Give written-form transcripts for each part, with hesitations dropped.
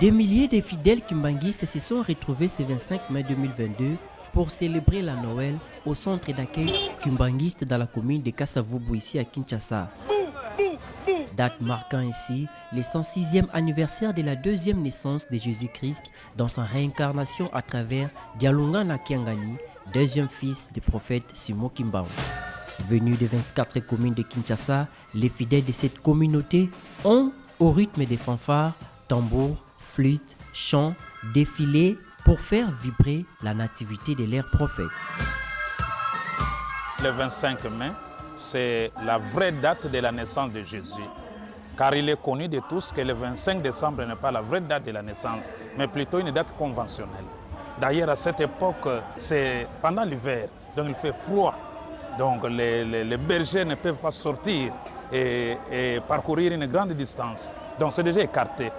Des milliers de fidèles kimbanguistes se sont retrouvés ce 25 mai 2022 pour célébrer la Noël au centre d'accueil kimbanguiste dans la commune de Kasavubu ici à Kinshasa. Date marquant ainsi le 106e anniversaire de la deuxième naissance de Jésus-Christ dans sa réincarnation à travers Dialunga Nakiangani, deuxième fils du prophète Simon Kimbangu. Venus de 24 communes de Kinshasa, les fidèles de cette communauté ont, au rythme des fanfares, tambours, flûtes, chants, défilés pour faire vibrer la nativité de leur prophète. Le 25 mai, c'est la vraie date de la naissance de Jésus. Car il est connu de tous que le 25 décembre n'est pas la vraie date de la naissance, mais plutôt une date conventionnelle. D'ailleurs, à cette époque, c'est pendant l'hiver, donc il fait froid. Donc les bergers ne peuvent pas sortir et parcourir une grande distance. Donc c'est déjà écarté.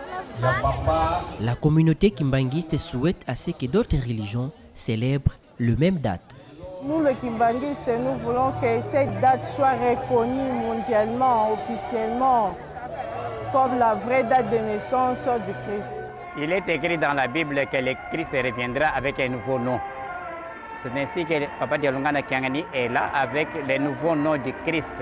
La communauté kimbanguiste souhaite à ce que d'autres religions célèbrent le même date. Nous, les kimbanguistes, nous voulons que cette date soit reconnue mondialement, officiellement, comme la vraie date de naissance du Christ. Il est écrit dans la Bible que le Christ reviendra avec un nouveau nom. C'est ainsi que Papa Dialunga Nakiangani est là avec le nouveau nom du Christ.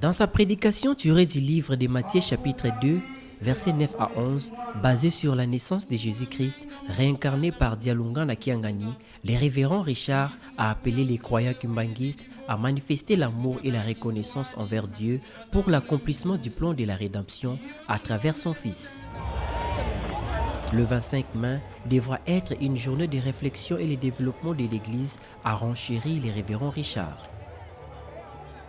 Dans sa prédication tirée du livre de Matthieu chapitre 2, versets 9 à 11, basé sur la naissance de Jésus-Christ, réincarné par Dialunga Nakiangani, le révérend Richard a appelé les croyants kimbanguistes à manifester l'amour et la reconnaissance envers Dieu pour l'accomplissement du plan de la rédemption à travers son Fils. Le 25 mai devra être une journée de réflexion et de développement de l'Église, a renchéri le révérend Richard.